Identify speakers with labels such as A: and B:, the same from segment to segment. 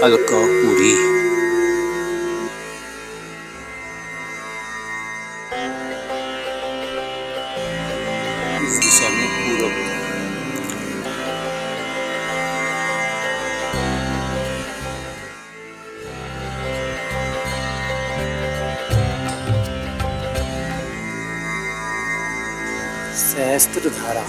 A: अलकापुरी। इस दिशा में पूरब। सहस्त्रधारा।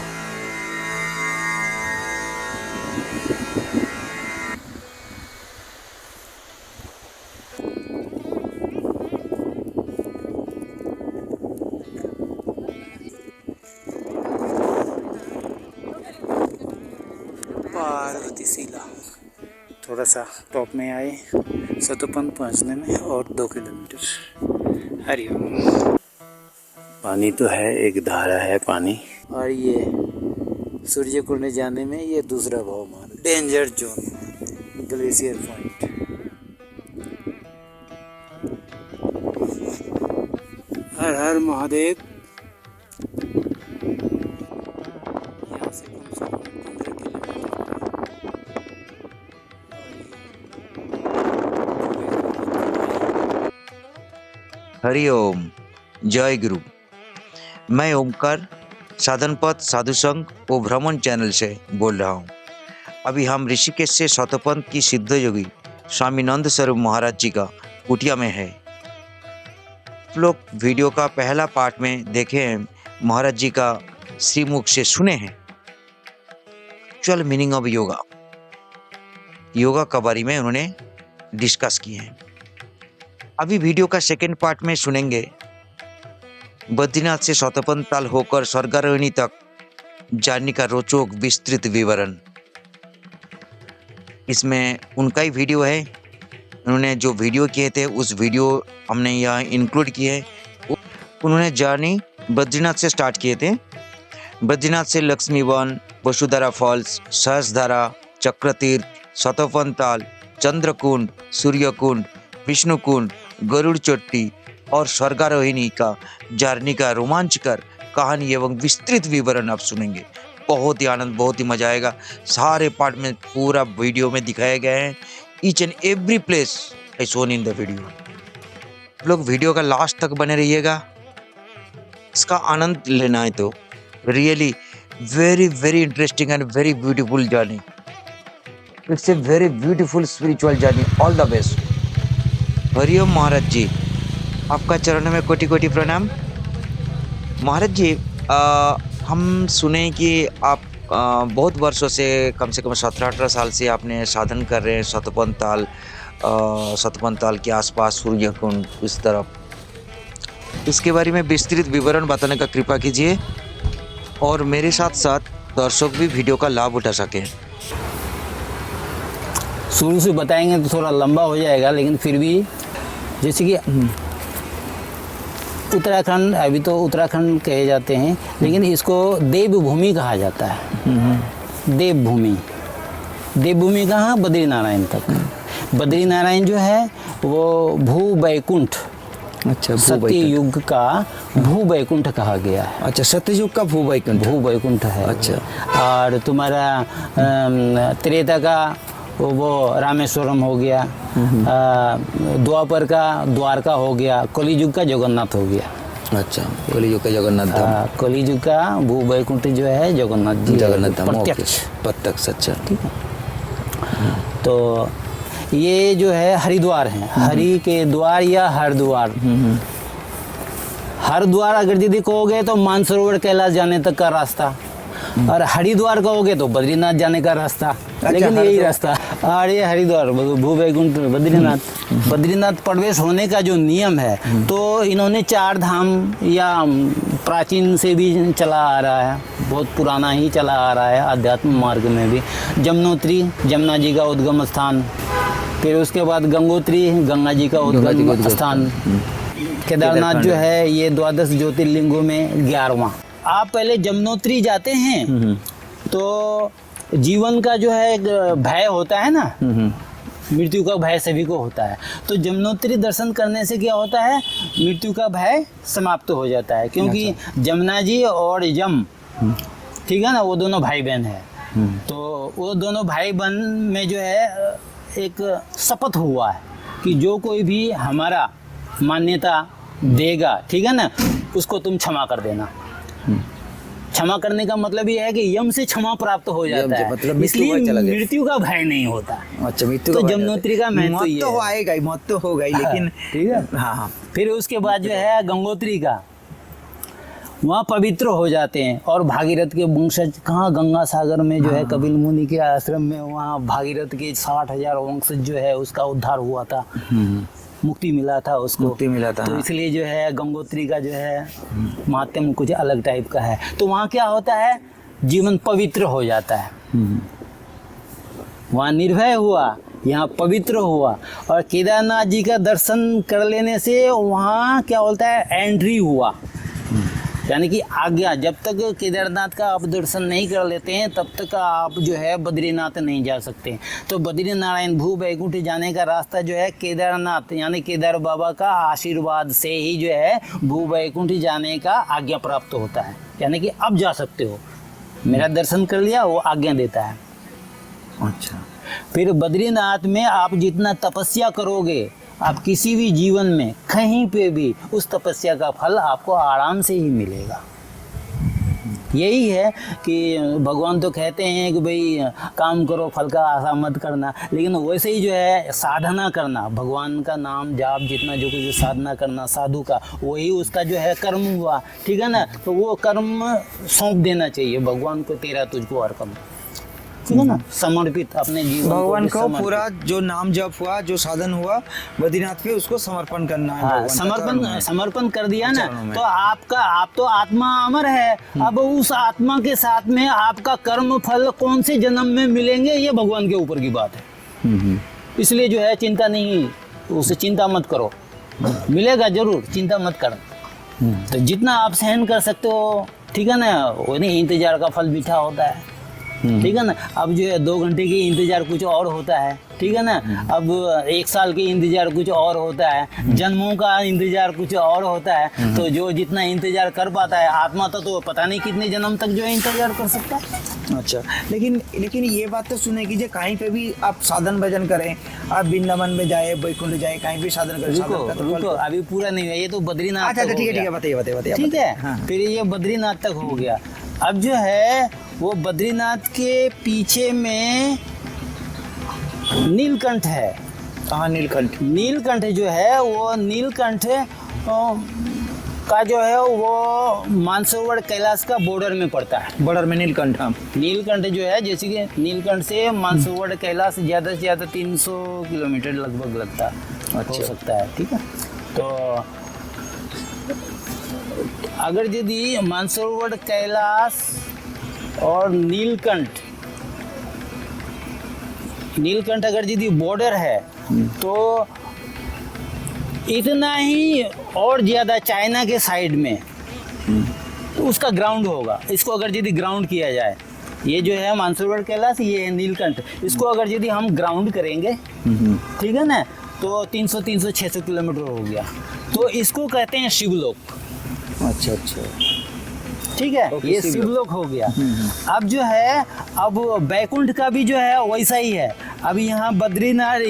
A: पार्वती शिला। थोड़ा सा टॉप में आए सतोपंथ पहुंचने में और 2 किलोमीटर। हरिओम। पानी तो है, एक धारा है पानी। और ये सूर्य कुंड जाने में ये दूसरा भाव मार्ग, डेंजर जोन, ग्लेशियर पॉइंट। हर हर महादेव। यहाँ से कम 15 किलोमीटर।
B: हरिओम। जय गुरु। मैं ओमकार साधन पथ साधु संघ व भ्रमण चैनल से बोल रहा हूँ। अभी हम ऋषिकेश से शतपंथ की सिद्ध योगी स्वामी नंद स्वरूप महाराज जी का कुटिया में है। आप लोग वीडियो का पहला पार्ट में देखे हैं, महाराज जी का श्रीमुख से सुने हैं actual meaning of yoga, yoga के बारे में उन्होंने डिस्कस किए हैं। अभी वीडियो का सेकेंड पार्ट में सुनेंगे बद्रीनाथ से शतपंथ ताल होकर स्वर्गारोहिणी तक जाने का रोचक विस्तृत विवरण। इसमें उनका ही वीडियो है, उन्होंने जो वीडियो किए थे उस वीडियो हमने यहाँ इंक्लूड किए हैं। उन्होंने जर्नी बद्रीनाथ से स्टार्ट किए थे। बद्रीनाथ से लक्ष्मी वन, वसुधारा फॉल्स, सहस्त्रधारा, चक्रतीर्थ, शतपंथ ताल, चंद्रकुंड, सूर्यकुंड, विष्णुकुंड, गरुड़ चोटी और स्वर्गारोहिणी का जर्नी का रोमांचकर कहानी एवं विस्तृत विवरण आप सुनेंगे। बहुत ही आनंद, बहुत ही मजा आएगा। सारे पार्ट में पूरा वीडियो में दिखाए गए हैं। Each and every place I shown in the video. आप लोग वीडियो का लास्ट तक बने रहिएगा, इसका आनंद लेना है तो really very very interesting and very beautiful journey. It's a very beautiful spiritual journey. All the best. Hariom Maharaj ji, आपका चरणों में कोटि कोटि प्रणाम। महाराज जी, हम सुने कि आप बहुत वर्षों से, कम से कम 17-18 साल से आपने साधन कर रहे हैं शतपंथ ताल के आसपास, सूर्यकुंड इस तरफ। इसके बारे में विस्तृत विवरण बताने का कृपा कीजिए और मेरे साथ साथ दर्शक भी वीडियो का लाभ उठा सकें।
C: शुरू से बताएंगे तो थोड़ा लंबा हो जाएगा, लेकिन फिर भी जैसे कि उत्तराखंड, अभी तो उत्तराखंड कहे जाते हैं, लेकिन इसको देवभूमि कहा जाता है। देवभूमि, देवभूमि कहाँ? बद्रीनारायण तक। बद्रीनारायण जो है वो भू वैकुंठ,
D: अच्छा,
C: सत्ययुग का भू वैकुंठ कहा गया है।
D: अच्छा, सत्ययुग का भू वैकुंठ
C: है।
D: अच्छा।
C: और तुम्हारा त्रेता का वो रामेश्वरम हो गया, द्वापर का द्वारका हो गया, कलियुग का जगन्नाथ हो गया।
D: अच्छा, कलियुग का जगन्नाथ धाम।
C: कलियुग का भू वैकुंठ जो है जगन्नाथ जी,
D: जगन्नाथ धाम
C: प्रत्यक्ष।
D: अच्छा,
C: ठीक है। तो ये जो है हरिद्वार है, हरि के द्वार या हरिद्वार। हरिद्वार अगर यदि कहोगे तो मानसरोवर कैलाश जाने तक का रास्ता, और हरिद्वार कहोगे तो बद्रीनाथ जाने का रास्ता। लेकिन यही रास्ता, और ये हरिद्वार भू वैकुंठ बद्रीनाथ। बद्रीनाथ प्रवेश होने का जो नियम है, तो इन्होंने 4 धाम या प्राचीन से भी चला आ रहा है, बहुत पुराना ही चला आ रहा है आध्यात्म मार्ग में भी। जमुनोत्री, जमुना जी का उद्गम स्थान, फिर उसके बाद गंगोत्री, गंगा जी का उद्गम स्थान। केदारनाथ जो है ये 12 ज्योतिर्लिंगों में 11वां। आप पहले जमुनोत्री जाते हैं तो जीवन का जो है भय होता है ना, मृत्यु का भय सभी को होता है। तो जमुनोत्री दर्शन करने से क्या होता है, मृत्यु का भय समाप्त हो जाता है, क्योंकि जमुना जी और यम, ठीक है ना, वो दोनों भाई बहन है। तो वो दोनों भाई बहन में जो है एक शपथ हुआ है कि जो कोई भी हमारा मान्यता देगा, ठीक है ना, उसको तुम क्षमा कर देना। क्षमा करने का मतलब ये है कि यम से क्षमा प्राप्त हो
D: यम
C: जाता
D: से
C: है,
D: मतलब मृत्यु
C: इसलिए
D: का चला गया।
C: मृत्यु का भय नहीं होता।
D: अच्छा, मृत्यु
C: तो
D: का
C: यमुनोत्री का महत्व
D: मौत
C: ये
D: तो
C: है।
D: आएगा ही, मौत तो होगा ही, लेकिन
C: ठीक है।
D: हाँ हाँ।
C: फिर उसके बाद जो है गंगोत्री का, वहाँ पवित्र हो जाते हैं और भागीरथ के वंशज कहाँ गंगा सागर में जो है कपिल मुनि के आश्रम में, वहाँ भागीरथ के 60,000 वंशज जो है उसका उद्धार हुआ था, मुक्ति मिला था उसको,
D: मुक्ति मिला था,
C: तो
D: हाँ।
C: इसलिए जो है गंगोत्री का जो है महात्म्य कुछ अलग टाइप का है। तो वहाँ क्या होता है, जीवन पवित्र हो जाता है। वहाँ निर्भय हुआ, यहाँ पवित्र हुआ, और केदारनाथ जी का दर्शन कर लेने से वहाँ क्या बोलता है, एंट्री हुआ, यानी कि आज्ञा। जब तक केदारनाथ का आप दर्शन नहीं कर लेते हैं तब तक आप जो है बद्रीनाथ नहीं जा सकते। तो बद्री नारायण भू वैकुंठ जाने का रास्ता जो है केदारनाथ यानी केदार बाबा का आशीर्वाद से ही जो है भू वैकुंठ जाने का आज्ञा प्राप्त होता है, यानी कि अब जा सकते हो, मेरा दर्शन कर लिया, वो आज्ञा देता है।
D: अच्छा,
C: फिर बद्रीनाथ में आप जितना तपस्या करोगे, आप किसी भी जीवन में कहीं पे भी उस तपस्या का फल आपको आराम से ही मिलेगा। यही है कि भगवान तो कहते हैं कि भाई काम करो, फल का आशा मत करना, लेकिन वैसे ही जो है साधना करना, भगवान का नाम जाप जितना जो कुछ साधना करना साधु का, वही उसका जो है कर्म हुआ, ठीक है ना। तो वो कर्म सौंप देना चाहिए भगवान को, तेरा तुझको अर्पण, ठीक है ना, समर्पित अपने जीवन
D: भगवान
C: भी
D: को
C: समर्पित।
D: पूरा जो नाम जप हुआ, जो साधन हुआ बद्रीनाथ पे, उसको समर्पण करना है।
C: हाँ,
D: भगवान का कर्म है।
C: समर्पण कर दिया ना,
D: चरणों में।
C: तो आप तो आत्मा अमर है। अब उस आत्मा के साथ में आपका कर्म फल कौन से जन्म में मिलेंगे, ये भगवान के ऊपर की बात है। इसलिए जो है चिंता नहीं, उससे चिंता मत करो, मिलेगा जरूर, चिंता मत करो। तो जितना आप सहन कर सकते हो, ठीक है ना, वो नहीं, इंतजार का फल मीठा होता है, ठीक है ना। अब जो है 2 घंटे की इंतजार कुछ और होता है, ठीक है ना। अब 1 साल की इंतजार कुछ और होता है, जन्मों का इंतजार कुछ और होता है। तो जो जितना इंतजार कर पाता है, आत्मा तो पता नहीं कितने जन्म तक जो है इंतजार कर सकता है।
D: अच्छा, लेकिन ये बात तो सुने कीजिए, कहीं पे भी आप साधन भजन करें, आप वृंदावन में जाए, वैकुंठ जाए, कहीं भी साधन करें, साधन का तो फल-
C: रुको, अभी पूरा नहीं हुआ, ये तो बद्रीनाथ
D: अच्छा
C: तक हो
D: ठीक है,
C: गया।
D: बताइए।
C: ठीक है,
D: हाँ।
C: फिर ये बद्रीनाथ तक हो गया। अब जो है वो बद्रीनाथ के पीछे में नीलकंठ है।
D: कहाँ नीलकंठ?
C: नीलकंठ जो है वो नीलकंठ का जो है वो मानसरोवर कैलाश का बॉर्डर में पड़ता है।
D: बॉर्डर में नीलकंठ, हाँ।
C: नीलकंठ जो है, जैसे कि नीलकंठ से मानसरोवर कैलाश ज़्यादा से ज़्यादा 300 किलोमीटर लगभग लगता हो
D: अच्छा।
C: सकता है, ठीक है। तो अगर यदि मानसरोवर कैलाश और नीलकंठ अगर यदि बॉर्डर है तो इतना ही और ज़्यादा चाइना के साइड में उसका ग्राउंड होगा। इसको अगर यदि ग्राउंड किया जाए, ये जो है मानसरोवर कैलाश, ये है नीलकंठ, इसको अगर यदि हम ग्राउंड करेंगे, ठीक है ना, तो 300-600 किलोमीटर हो गया। तो इसको कहते हैं शिवलोक।
D: अच्छा,
C: ठीक है,
D: ओके,
C: ये
D: शिवलोक।
C: शिवलोक हो गया। अब जो है, अब बैकुंठ का भी जो है वैसा ही है। अब यहाँ बद्रीनाथ,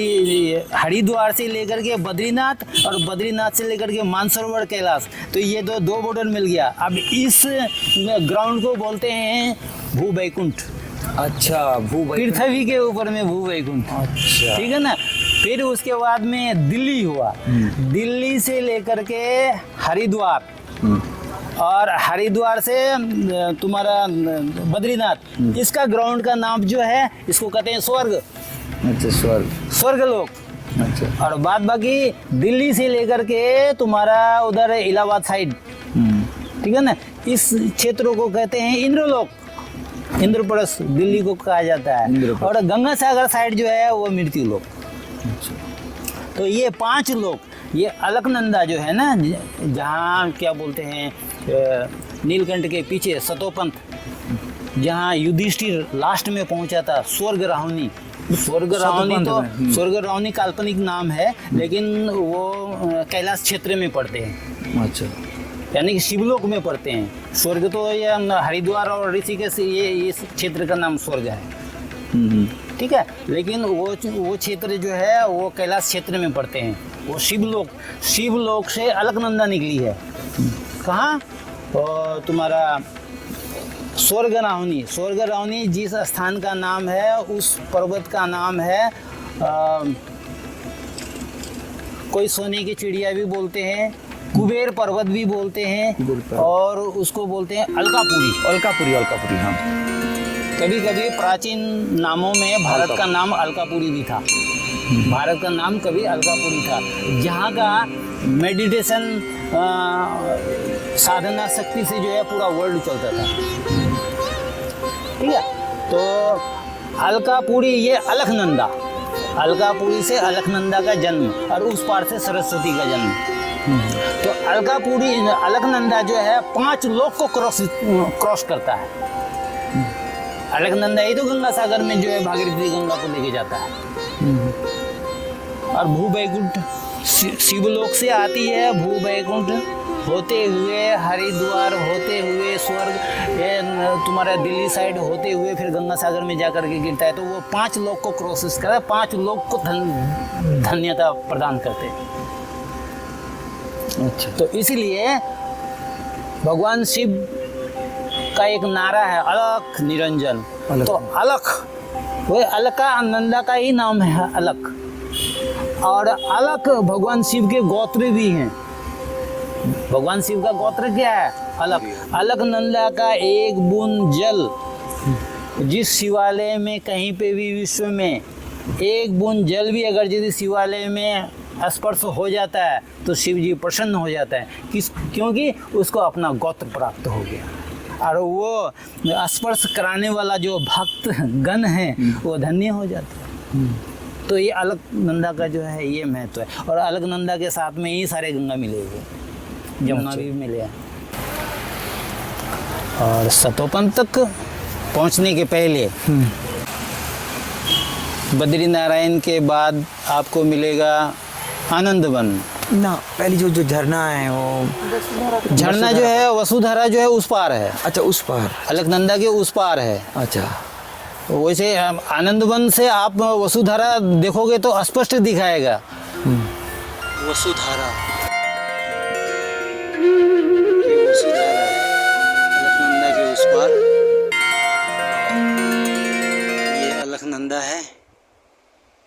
C: हरिद्वार से लेकर के बद्रीनाथ और बद्रीनाथ से लेकर के मानसरोवर कैलाश, तो ये दो बॉर्डर मिल गया। अब इस ग्राउंड को बोलते हैं भू बैकुंठ।
D: अच्छा,
C: पृथ्वी के ऊपर में भू बैकुंठ,
D: अच्छा,
C: ठीक है ना। फिर उसके बाद में दिल्ली हुआ, दिल्ली से लेकर के हरिद्वार, और हरिद्वार से तुम्हारा बद्रीनाथ, इसका ग्राउंड का नाम जो है, इसको कहते हैं स्वर्ग।
D: अच्छा,
C: स्वर्गलोक।
D: अच्छा,
C: और बाद बाकी दिल्ली से लेकर के तुम्हारा उधर इलाहाबाद साइड, ठीक है ना, इस क्षेत्र को कहते हैं इंद्रलोक। इंद्रप्रस्थ दिल्ली को कहा जाता है।
D: इंद्रप्रस्थ।
C: और गंगा सागर साइड जो है वो मृत्युलोक। तो ये 5 लोक, ये अलकनंदा जो है ना, जहाँ क्या बोलते हैं नीलकंठ के पीछे सतोपंथ, जहाँ युधिष्ठिर लास्ट में पहुंचा था, स्वर्ग राहुनी तो स्वर्ग राहुनी काल्पनिक नाम है, लेकिन वो कैलाश क्षेत्र में पड़ते हैं,
D: अच्छा,
C: यानी कि शिवलोक में पड़ते हैं। स्वर्ग तो ये हरिद्वार और ऋषिकेश, ये इस क्षेत्र का नाम स्वर्ग है। ठीक है, लेकिन वो क्षेत्र जो है वो कैलाश क्षेत्र में पड़ते हैं। वो शिवलोक से अलकनंदा निकली है। कहाँ? तुम्हारा स्वर्गरावनी जिस स्थान का नाम है, उस पर्वत का नाम है, कोई सोने की चिड़िया भी बोलते हैं, कुबेर पर्वत भी बोलते हैं, और उसको बोलते हैं अलकापुरी। हाँ, कभी कभी प्राचीन नामों में भारत का नाम अलकापुरी भी था। भारत का नाम कभी अलकापुरी था, जहाँ का मेडिटेशन साधना शक्ति से जो है पूरा वर्ल्ड चलता था। ठीक है, तो अलकापुरी, ये अलकापुरी से अलकनंदा का जन्म, और उस पार से सरस्वती का जन्म। तो अलकनंदा जो है 5 लोक को क्रॉस करता है। अलकनंदा ही तो गंगा सागर में जो है भागीरथी गंगा को लेके जाता है। और भूवैकुंठ शिवलोक से आती है, भूवैकुंठ होते हुए हरिद्वार होते हुए स्वर्ग तुम्हारा दिल्ली साइड होते हुए फिर गंगा सागर में जाकर के गिरता है। तो वो 5 लोक को क्रॉसेस करता है, 5 लोक को धन्यता प्रदान करते हैं। अच्छा, तो इसीलिए भगवान शिव का एक नारा है, अलख निरंजन। तो अलख, वो अलकानंदा का ही नाम है अलख। और अलख भगवान शिव के गोत्र भी हैं। भगवान शिव का गोत्र क्या है? अलख। अलकनंदा का एक बूंद जल जिस शिवालय में कहीं पे भी विश्व में एक बूंद जल भी अगर यदि शिवालय में स्पर्श हो जाता है तो शिव जी प्रसन्न हो जाता है। क्योंकि उसको अपना गोत्र प्राप्त हो गया, और वो स्पर्श कराने वाला जो भक्त गण है वो धन्य हो जाता है। तो ये अलकनंदा का जो है ये महत्व है। और अलकनंदा के साथ में ही सारे गंगा मिले हुए, जमुना भी मिले हैं। और सतोपन तक पहुंचने के पहले बद्रीनारायण के बाद आपको मिलेगा आनंद वन
D: ना। पहली जो झरना है वो
C: झरना जो है वसुधारा जो है उस पार है।
D: अच्छा, उस पार
C: अलकनंदा के उस पार है।
D: अच्छा,
C: वैसे आनंद वन से आप वसुधारा देखोगे तो स्पष्ट दिखाएगा। वसुधारा, अलकनंदा के उस पार ये अलकनंदा है।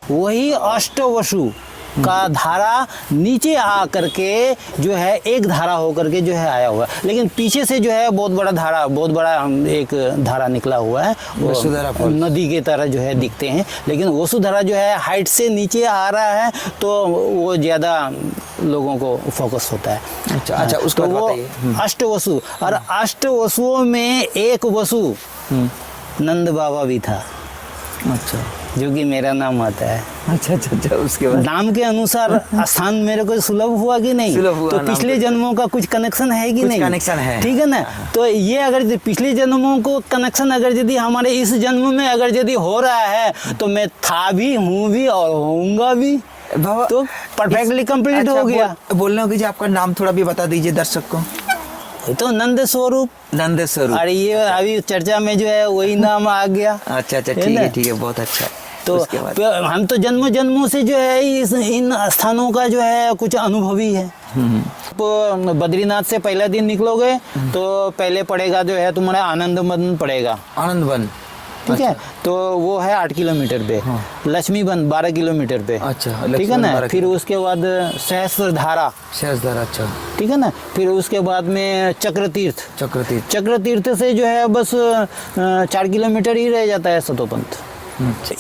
C: वही अष्टवसु का धारा नीचे आ करके जो है एक धारा होकर के जो है आया हुआ है। लेकिन पीछे से जो है बहुत बड़ा एक धारा निकला हुआ है, वसुधारा नदी के तरह जो है दिखते हैं। लेकिन वसुधारा जो है हाइट से नीचे आ रहा है तो वो ज़्यादा लोगों को फोकस होता है।
D: अच्छा, उसको
C: तो वो अष्टवसु, और अष्टवसुओं में एक वसु नंद बाबा भी था। अच्छा, जो कि मेरा नाम आता है। अच्छा, उसके बाद नाम के अनुसार स्थान मेरे को सुलभ हुआ कि नहीं? तो पिछले जन्मों का कुछ कनेक्शन है कि नहीं?
D: कनेक्शन है,
C: ठीक है ना। तो ये अगर पिछले जन्मों को कनेक्शन अगर यदि हमारे इस जन्म में अगर यदि हो रहा है तो मैं था भी, हूँ भी और होऊंगा भी, तो परफेक्टली कंप्लीट हो गया।
D: बोलना होगा जी, आपका नाम थोड़ा भी बता दीजिए दर्शक को।
C: तो नंद स्वरूप। और ये अभी चर्चा में जो है वही नाम आ गया।
D: अच्छा, ठीक है, बहुत अच्छा है।
C: तो हम तो जन्मों से जो है इन स्थानों का जो है कुछ अनुभवी है। तो बद्रीनाथ से पहला दिन निकलोगे तो पहले पड़ेगा जो है तुम्हारा आनंद वन पड़ेगा।
D: आनंद वन,
C: ठीक है। तो वो है 8 किलोमीटर पे। लक्ष्मी वन 12 किलोमीटर पे।
D: अच्छा,
C: ठीक है ना। फिर उसके बाद सहस्त्रधारा। अच्छा, ठीक है ना। फिर उसके बाद में चक्रतीर्थ से जो है बस 4 किलोमीटर ही रह जाता है सतोपंथ।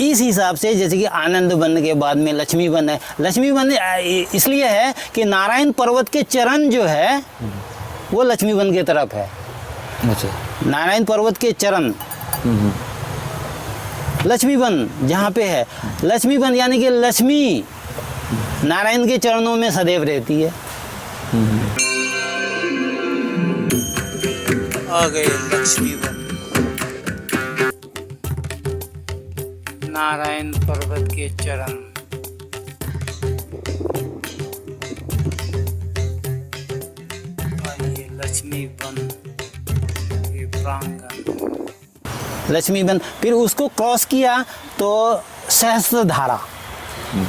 C: इस हिसाब से जैसे कि आनंद वन के बाद में लक्ष्मी वन है। लक्ष्मी वन इसलिए है कि नारायण पर्वत के चरण जो है वो लक्ष्मी वन के तरफ है। अच्छा, नारायण पर्वत के चरण लक्ष्मी वन जहाँ पे है। लक्ष्मी वन यानी कि लक्ष्मी नारायण के चरणों में सदैव रहती है। आ गए लक्ष्मी वन, नारायण पर्वत के चरण। ये लक्ष्मी वन, ये प्रांगण। लक्ष्मीबन, फिर उसको क्रॉस किया तो सहस्त्र धारा।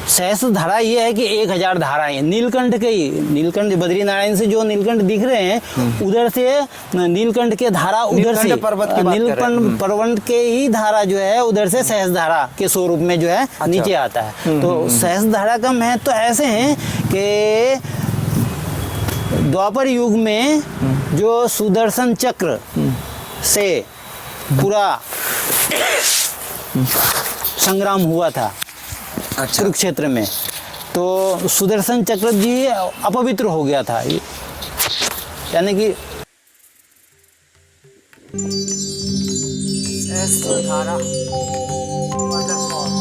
C: सहस्त्र धारा ये है कि 1000 धाराएं नीलकंठ के ही, नीलकंठ बद्रीनारायण से जो नीलकंठ दिख रहे हैं उधर से नीलकंठ के धारा, उधर से
D: नीलकंठ पर्वत की बात कर रहे हैं।
C: नीलकंठ पर्वत के ही धारा जो है उधर से सहस्त्र धारा के स्वरूप में जो है नीचे आता है। तो सहस्त्र धारा का महत्व तो ऐसे है कि द्वापर युग में जो सुदर्शन चक्र से पूरा संग्राम हुआ था कुरुक्षेत्र में, तो सुदर्शन चक्र जी अपवित्र हो गया था, यानी कि सहस्त्रधारा वाटरफॉल।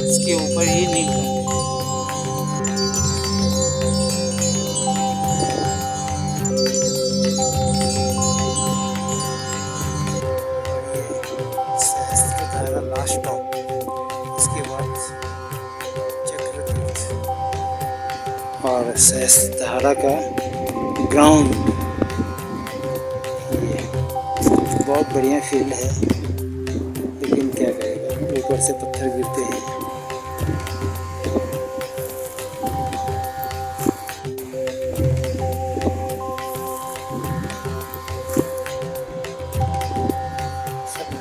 C: इसके ऊपर ही नीलकंठ सहस्त्रधारा लास्ट टॉप, इसके बाद चक्रतीर्थ और सहस्त्रधारा का ग्राउंड। बहुत बढ़िया फील्ड है, लेकिन क्या करेगा, ऊपर से पत्थर गिरते हैं।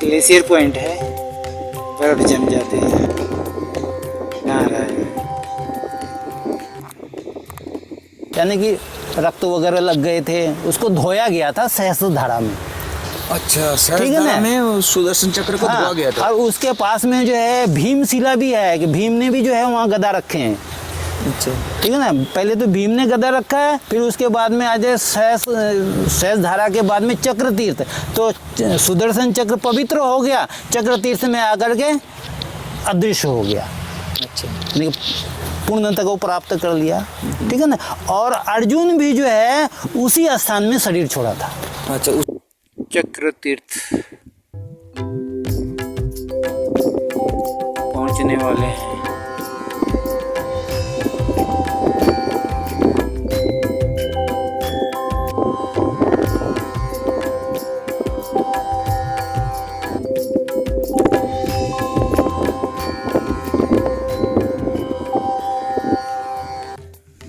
C: ग्लेशियर पॉइंट है, बर्फ जम जाते हैं, नहा रहा है, यानी कि रक्त वगैरह लग गए थे, उसको धोया गया था सहस्त्रधारा में।
D: अच्छा,
C: ठीक है ना?
D: में सुदर्शन चक्र को धोया गया था।
C: और उसके पास में जो है भीमशिला भी है, कि भीम ने भी जो है वहाँ गदा रखे हैं।
D: अच्छा,
C: ठीक है ना, पहले तो भीम ने गदा रखा है, फिर उसके बाद में आ जाए सहस्त्रधारा के बाद में चक्रतीर्थ, तो सुदर्शन चक्र पवित्र हो गया, चक्रतीर्थ में आकर के अदृश्य हो गया।
D: अच्छा,
C: यानी पूर्णता को प्राप्त कर लिया। ठीक है ना, और अर्जुन भी जो है उसी स्थान में शरीर छोड़ा था।
D: अच्छा,
A: चक्रतीर्थ पहुंचने वाले हैं।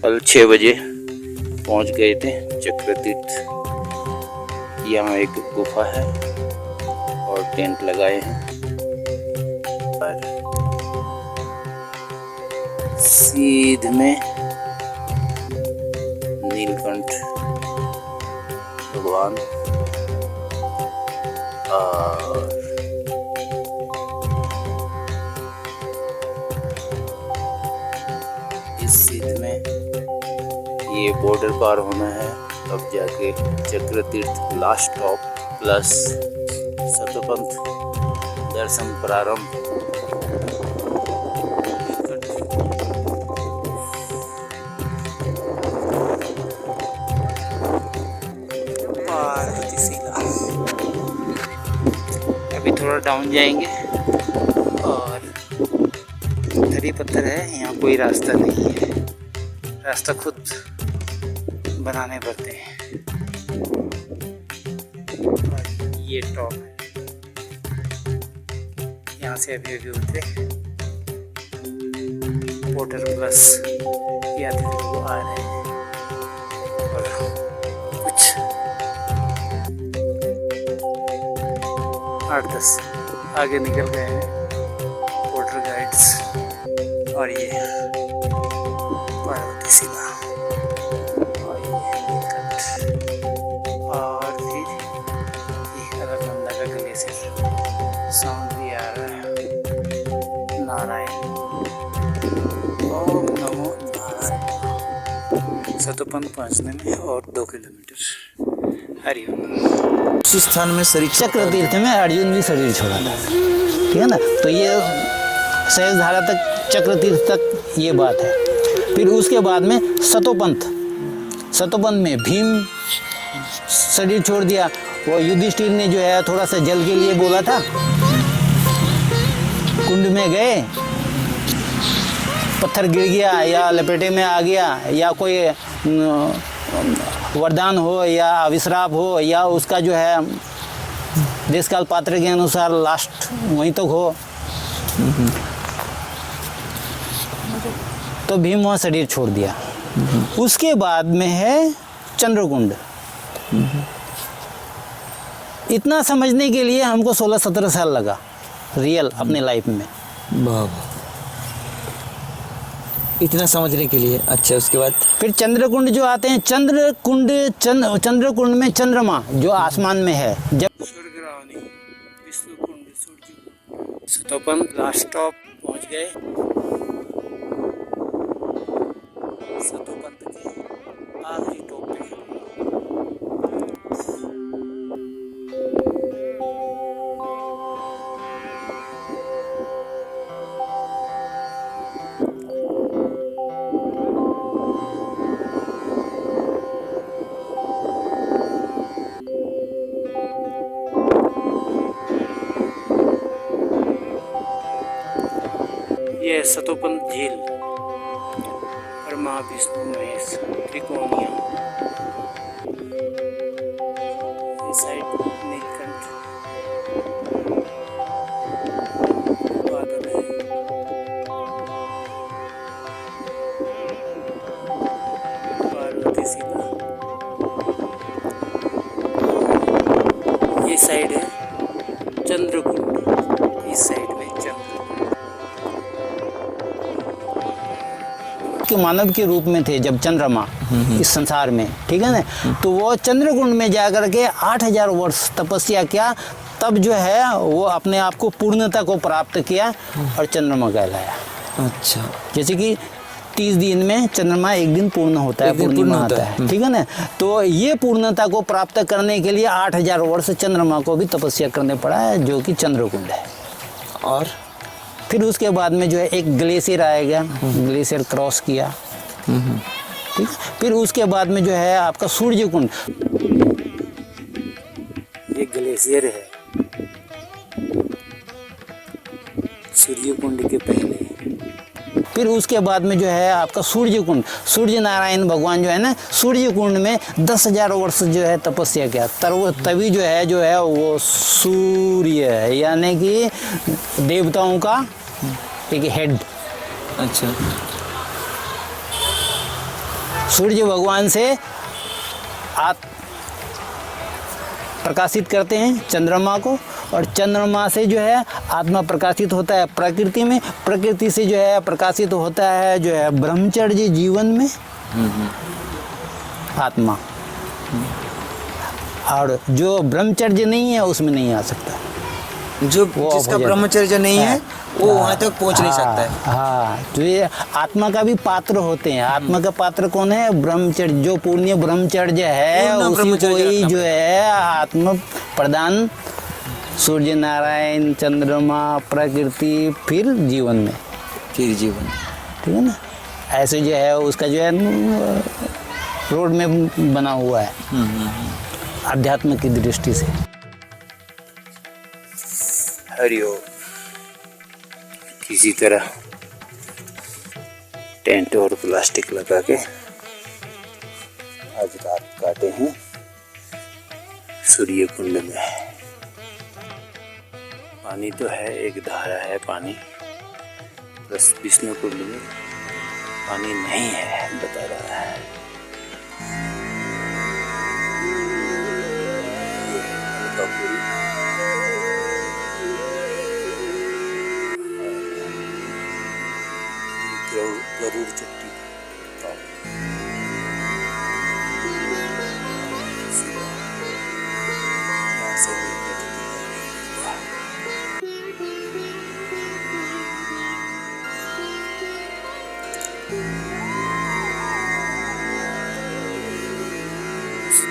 A: कल 6 बजे पहुंच गए थे चक्रतीर्थ। यहाँ एक गुफा है और टेंट लगाए हैं, और सीध में नीलकंठ भगवान और इस सीध में ये बॉर्डर पार होना है, तब जाके Chakratirth last stop plus Satpanth दर्शन प्रारंभ। पार्वतीशिला अभी थोड़ा डाउन जाएंगे और पत्थर ही पत्थर है, यहाँ कोई रास्ता नहीं है, रास्ता खुद बनाने पड़ते हैं। और ये टॉप है, यहाँ से अभी अभी उतरे, पोर्टर प्लस यात्री लोग आ रहे हैं और कुछ 8-10 आगे निकल गए हैं पोर्टर गाइड्स। और ये पार्वतीशिला और फिर ये अलकनंदा का ग्लेशियर, साउंड भी आ रहा है। नारायण, ओम नमो नारायण। सतपंथ पहुंचने में और 2 किलोमीटर। हरिओम।
D: उसी स्थान में शरीर
C: चक्रतीर्थ में अर्जुन भी शरीर छोड़ा था। ठीक है ना, तो ये सहस्त्रधारा तक, चक्रतीर्थ तक ये बात है। फिर उसके बाद में सतोपंथ में भीम शरीर छोड़ दिया। वो युधिष्ठिर ने जो है थोड़ा सा जल के लिए बोला था, कुंड में गए, पत्थर गिर गया या लपेटे में आ गया या कोई वरदान हो या अविश्राप हो या उसका जो है देश काल पात्र के अनुसार लास्ट वहीं तक हो, तो भीम वहाँ शरीर छोड़ दिया। उसके बाद में है चंद्रकुंड। इतना समझने के लिए हमको 16-17 साल लगा रियल अपने लाइफ में।
D: इतना समझने के लिए। अच्छा, उसके बाद
C: फिर चंद्रकुंड जो आते हैं, चंद्रकुंड में चंद्रमा जो आसमान में है, जब सतोपंथ लास्ट स्टॉप पहुंच गए, सतोपंथ के आखिरी टॉप पे। ये सतोपंथ झील, ब्रह्मा विष्णु महेश त्रिकोणिया, ये साइड नीलकंठ बादल है, पार्वती शिला, ये साइड है चंद्रकुंड, इस साइड में चंद्र के मानव के रूप में थे जब चंद्रमा इस संसार में, ठीक है ना। तो वो चंद्रकुंड में जाकर के 8000 वर्ष तपस्या किया, तब जो है वो अपने आप को पूर्णता को प्राप्त किया और चंद्रमा कहलाया।
D: अच्छा,
C: जैसे कि 30 दिन में चंद्रमा एक दिन पूर्ण होता है, पूर्णिमा आता है, ठीक है ना। तो ये पूर्णता को प्राप्त करने के लिए 8000 वर्ष चंद्रमा को भी तपस्या करने पड़ा है, जो कि चंद्रकुंड है।
D: और
C: फिर उसके बाद में जो है एक ग्लेशियर आएगा, ग्लेशियर क्रॉस किया, ठीक। फिर उसके बाद में जो है आपका सूर्य कुंड, ये ग्लेशियर है सूर्य कुंड के पहले। फिर उसके बाद में जो है आपका सूर्य कुंड, सूर्य नारायण भगवान जो है ना, सूर्य कुंड में 10,000 वर्ष जो है तपस्या किया, तभी जो है वो सूर्य है, यानी कि देवताओं का एक हेड।
D: अच्छा,
C: सूर्य भगवान से आप प्रकाशित करते हैं चंद्रमा को, और चंद्रमा से जो है आत्मा प्रकाशित होता है प्रकृति में, प्रकृति से जो है प्रकाशित होता है जो है ब्रह्मचर्य जीवन में आत्मा, और जो ब्रह्मचर्य नहीं है उसमें नहीं आ सकता।
D: जो जिसका ब्रह्मचर्य नहीं है वो वहाँ तक पहुँच नहीं सकता है।
C: हाँ, तो ये आत्मा का भी पात्र होते हैं। आत्मा का पात्र कौन है? ब्रह्मचर्य, जो पूर्ण ब्रह्मचर्य है उसी को ही जो है आत्म प्रदान, सूर्य नारायण, चंद्रमा, प्रकृति, फिर जीवन में,
D: फिर जीवन,
C: ठीक है ना। ऐसे जो है उसका जो है रोड में बना हुआ है आध्यात्म की दृष्टि से।
A: हरिओम। किसी तरह टेंट और प्लास्टिक लगा के आज रात काटे हैं सूर्य कुंड में। पानी तो है, एक धारा है पानी, बस विष्णु कुंड में पानी नहीं है बता रहा है। गरुड़ चट्टी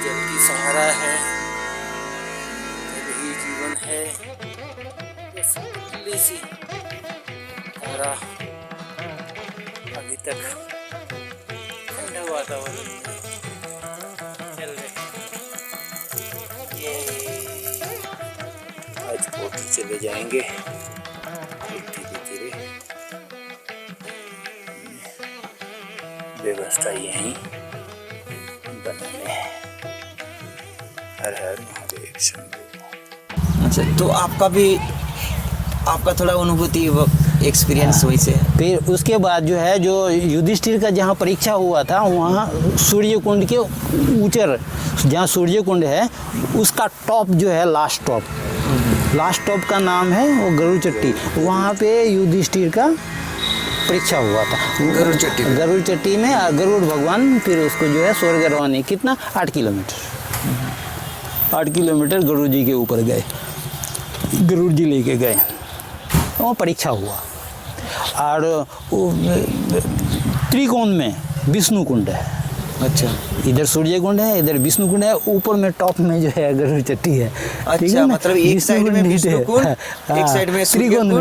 A: जल की सहारा है, जल ही जीवन है। बस पतली सी धारा अभी तक वातावरण चल रहे ये आज कोठी चले जाएंगे धीरे धीरे। व्यवस्था यहीं बनाने है। हर हर महादेव शंभू।
D: अच्छा, तो आपका थोड़ा अनुभूति एक्सपीरियंस वही से है।
C: फिर उसके बाद जो है, जो युधिष्ठिर का जहाँ परीक्षा हुआ था वहाँ सूर्य कुंड के ऊंचर, जहाँ सूर्य कुंड है उसका टॉप जो है, लास्ट टॉप का नाम है वो गरुड़ चट्टी। वहाँ पे युधिष्ठिर का परीक्षा हुआ था गरुड़ चट्टी में। गरुड़ भगवान फिर उसको जो है स्वर्ग रवानी, कितना 8 किलोमीटर गरुड़ जी के ऊपर गए, गरुड़ जी लेके गए, वो परीक्षा हुआ। और त्रिकोण में विष्णु कुंड है।
D: अच्छा,
C: इधर सूर्य कुंड है, इधर विष्णु कुंड है, ऊपर में टॉप में जो है गरुड़ चट्टी है।
D: अच्छा, मतलब एक साइड में विष्णु कुंड, एक साइड में सूर्य कुंड,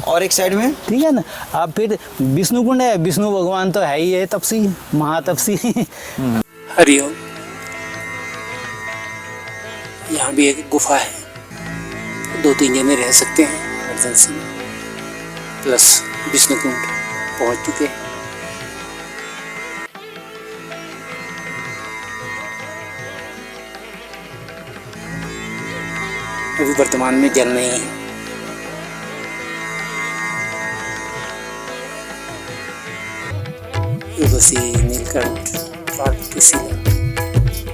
D: और एक साइड में,
C: ठीक है ना। अब फिर विष्णु कुंड है, विष्णु भगवान तो है ही है, तपसी, महातपसी।
A: हरिओम। यहाँ भी एक गुफा है, 2-3 जने रह सकते हैं इमरजेंसी में। प्लस विष्णु कुंड पहुँच चुके हैं। अभी वर्तमान में जल नहीं है। उर्वशी, नीलकंठ, पार्वती, शिला।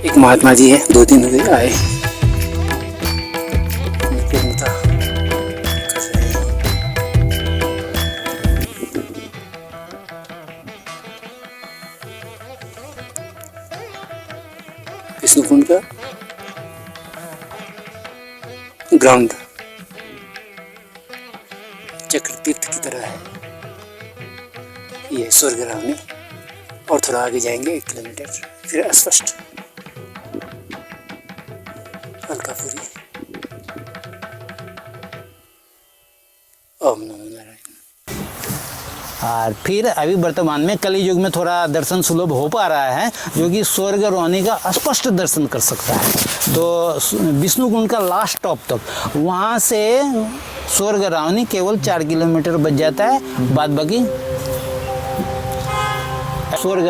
A: एक महात्मा जी है, 2 दिन हुए आए, पूर्णता कर रहे हैं। विष्णु कुंड का ग्राउंड चक्र तीर्थ की तरह है। ये स्वर्ग रावणी। और थोड़ा आगे जाएंगे 1 किलोमीटर, फिर अस्पष्ट अलकापुरी। ओम नमो नारायण।
C: और फिर अभी वर्तमान में कली युग में थोड़ा दर्शन सुलभ हो पा रहा है, जो कि स्वर्ग रवानी का स्पष्ट दर्शन कर सकता है। तो विष्णु कुंड का लास्ट टॉप तक, वहाँ से स्वर्ग रवानी केवल 4 किलोमीटर बच जाता है। बाद बाकी स्वर्ग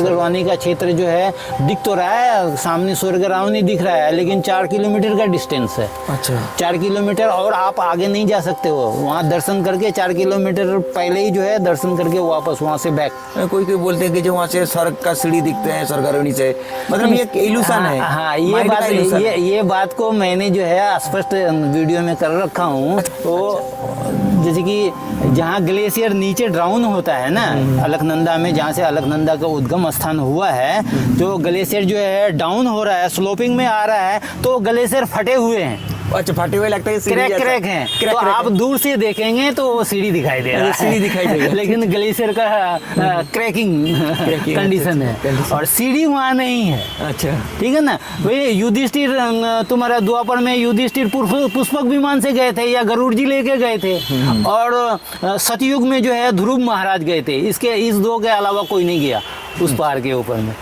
C: रवानी का क्षेत्र जो है दिख तो रहा है, सामने स्वर्ग रवानी दिख रहा है, लेकिन 4 किलोमीटर का डिस्टेंस है।
D: अच्छा,
C: 4 किलोमीटर और आप आगे नहीं जा सकते हो। वहाँ दर्शन करके 4 किलोमीटर पहले ही जो है दर्शन करके वापस वहाँ से बैक।
D: कोई बोलते हैं कि जो वहाँ से स्वर्ग का सीढ़ी दिखते हैं, स्वर्ग रवानी से, मतलब ये इल्यूशन है।
C: हाँ, ये बात को मैंने जो है स्पष्ट वीडियो में कर रखा हूँ। तो जैसे कि जहाँ ग्लेशियर नीचे डाउन होता है ना, अलकनंदा में, जहाँ से अलकनंदा का उद्गम स्थान हुआ है, जो ग्लेशियर जो है डाउन हो रहा है, स्लोपिंग में आ रहा है, तो ग्लेशियर फटे हुए हैं।
D: अच्छा, फटे हुए लगता है,
C: क्रैक हैं। तो आप दूर से देखेंगे तो वो सीढ़ी दिखाई देगा, लेकिन ग्लेशियर का क्रैकिंग कंडीशन है, और सीढ़ी वहाँ नहीं है।
D: अच्छा,
C: ठीक है ना। वही युधिष्ठिर, तुम्हारा द्वापर में युधिष्ठिर पुष्पक विमान से गए थे, या गरुड़ जी लेके गए थे, और सतयुग में जो है ध्रुव महाराज गए थे। इस 2 के अलावा कोई नहीं गया उस पहाड़ के ऊपर में।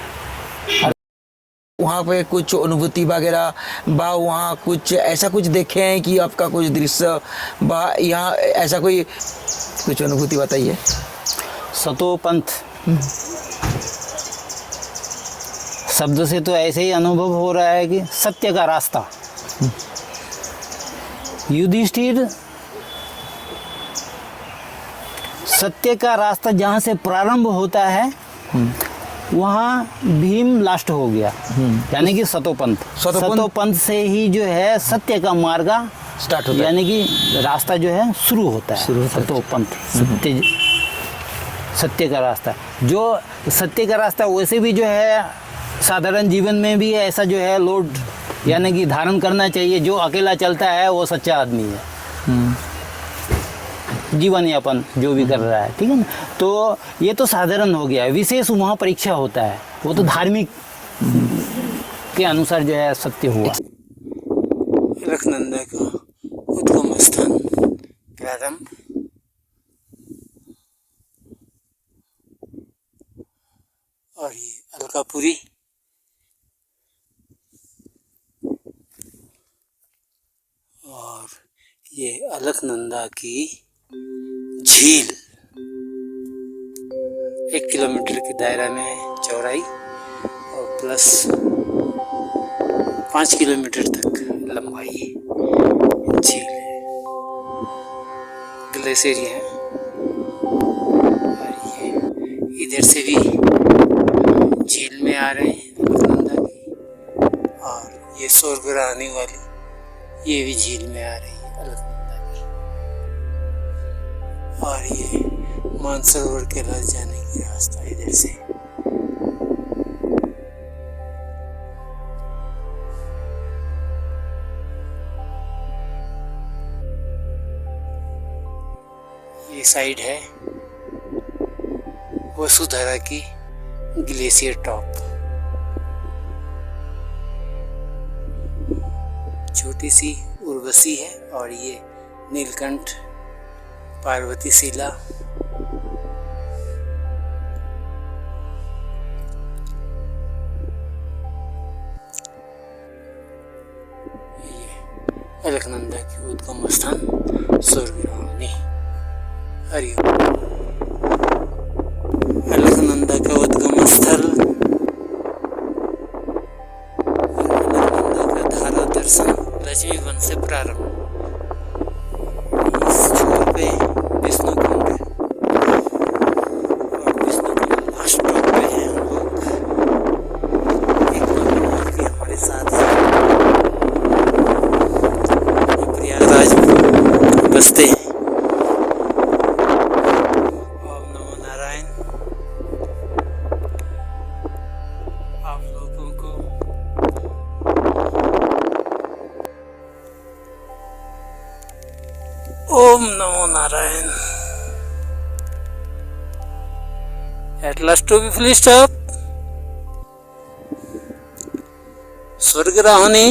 D: वहाँ पे कुछ अनुभूति वगैरह बा, वहाँ कुछ ऐसा कुछ देखे हैं कि आपका कुछ दृश्य बा, यहाँ ऐसा कोई कुछ अनुभूति बताइए।
C: सतोपंथ शब्द से तो ऐसे ही अनुभव हो रहा है कि सत्य का रास्ता। युधिष्ठिर सत्य का रास्ता जहाँ से प्रारंभ होता है, वहाँ भीम लास्ट हो गया, यानी कि सतोपंथ से ही जो है सत्य का मार्ग
D: स्टार्ट होता है,
C: यानी कि रास्ता जो है शुरू होता है। सतोपंथ सत्य का रास्ता। जो सत्य का रास्ता वैसे भी जो है साधारण जीवन में भी ऐसा जो है लोड यानी कि धारण करना चाहिए। जो अकेला चलता है वो सच्चा आदमी है, जीवन यापन जो भी कर रहा है, ठीक है ना। तो ये तो साधारण हो गया है, विशेष वहाँ परीक्षा होता है, वो तो धार्मिक के अनुसार जो है सत्य हुआ।
A: अलकनंदा का उद्गम स्थान प्रारंभ और ये अलकापुरी, और ये अलकनंदा की झील 1 किलोमीटर के दायरा में है चौड़ाई, और प्लस 5 किलोमीटर तक लंबाई झील है, ग्लेशियर है। और ये इधर से भी झील में आ रहे हैं अलकनंदा की, और ये स्वर्गराह आने वाली ये भी झील में आ रही है अलकनंदा की, और ये मानसरोवर कैलाश जाने की रास्ता इधर से। ये साइड है वसुधारा की ग्लेशियर टॉप, छोटी सी उर्वशी है, और ये नीलकंठ पार्वती शिला। ये अलकनंदा की उद्गम स्थान स्वर्गराहनी। हरिओम। अलकनंदा का उद्गम स्थल, अलकनंदा का धारा दर्शन लक्ष्मी वन से प्रारंभ। इस छोर पे विष्णु कुंड, और विष्णु कुंड लास्ट टॉप पे है हम लोग। एक लोग भी हमारे साथ हैं, प्रयागराज बसते हैं। ओम नमो नारायण। आप लोगों को ओम नमो Narayan. At last to be fully stop. स्वर्गराहनी,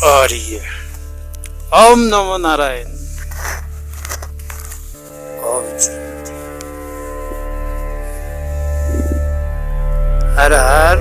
A: और ये ओम नमो नारायण। ओम हर हर